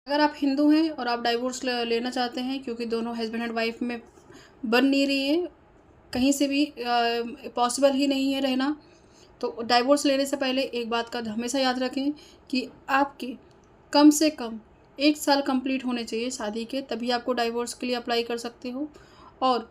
अगर आप हिंदू हैं और आप डाइवोर्स लेना चाहते हैं क्योंकि दोनों हस्बैंड एंड वाइफ में बन नहीं रही है, कहीं से भी पॉसिबल ही नहीं है रहना, तो डाइवोर्स लेने से पहले एक बात का हमेशा याद रखें कि आपके कम से कम 1 साल कंप्लीट होने चाहिए शादी के, तभी आपको डाइवोर्स के लिए अप्लाई कर सकते हो। और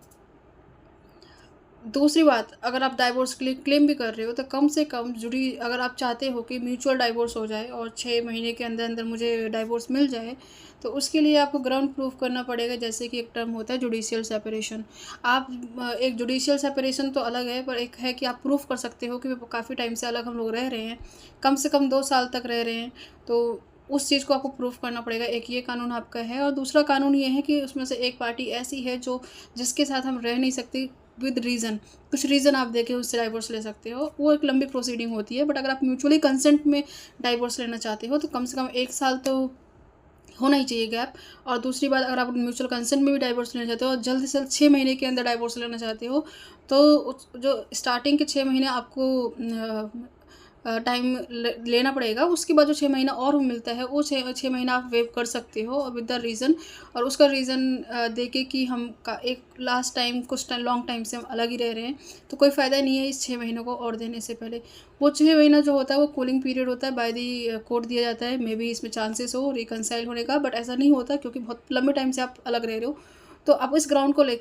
दूसरी बात, अगर आप डाइवोर्स के लिए क्लेम भी कर रहे हो तो कम से कम जुड़ी अगर आप चाहते हो कि म्यूचुअल डाइवोर्स हो जाए और 6 महीने के अंदर-अंदर मुझे डाइवोर्स मिल जाए, तो उसके लिए आपको ग्राउंड प्रूफ करना पड़ेगा, जैसे कि एक टर्म होता है जुडिशियल सेपरेशन। आप एक जुडिशियल सेपरेशन तो अलग है, पर एक है कि आप प्रूफ कर सकते हो कि काफ़ी टाइम से अलग हम लोग रह रहे हैं, कम से कम 2 साल तक रह रहे हैं, तो उस चीज़ को आपको प्रूफ करना पड़ेगा। एक ये कानून आपका है और दूसरा कानून ये है कि उसमें से एक पार्टी ऐसी है जो जिसके साथ हम रह नहीं सकते विद रीज़न, कुछ रीज़न आप देके उससे डाइवोर्स ले सकते हो, वो एक लंबी प्रोसीडिंग होती है। बट अगर आप म्यूचुअली कंसेंट में डाइवोर्स लेना चाहते हो तो कम से कम 1 साल तो होना ही चाहिए गैप। और दूसरी बात, अगर आप म्यूचुअल कंसेंट में भी डाइवोर्स लेना चाहते हो और जल्द से जल्द 6 महीने के अंदर डाइवोर्स लेना चाहते हो, तो उस जो स्टार्टिंग के 6 महीने आपको टाइम लेना पड़ेगा, उसके बाद जो 6 महीना और मिलता है वो 6 महीना आप वेव कर सकते हो विद द रीज़न। और उसका रीज़न देके कि हम का एक लास्ट टाइम कुछ टाइम लॉन्ग टाइम से हम अलग ही रह रहे हैं, तो कोई फ़ायदा नहीं है इस 6 महीनों को और देने से पहले। वो 6 महीना जो होता है वो कूलिंग पीरियड होता है, बाय द कोर्ट दिया जाता है, मे बी इसमें चांसेस हो रिकंसाइल होने का, बट ऐसा नहीं होता क्योंकि बहुत लंबे टाइम से आप अलग रह रहे हो। तो आप इस ग्राउंड को लेके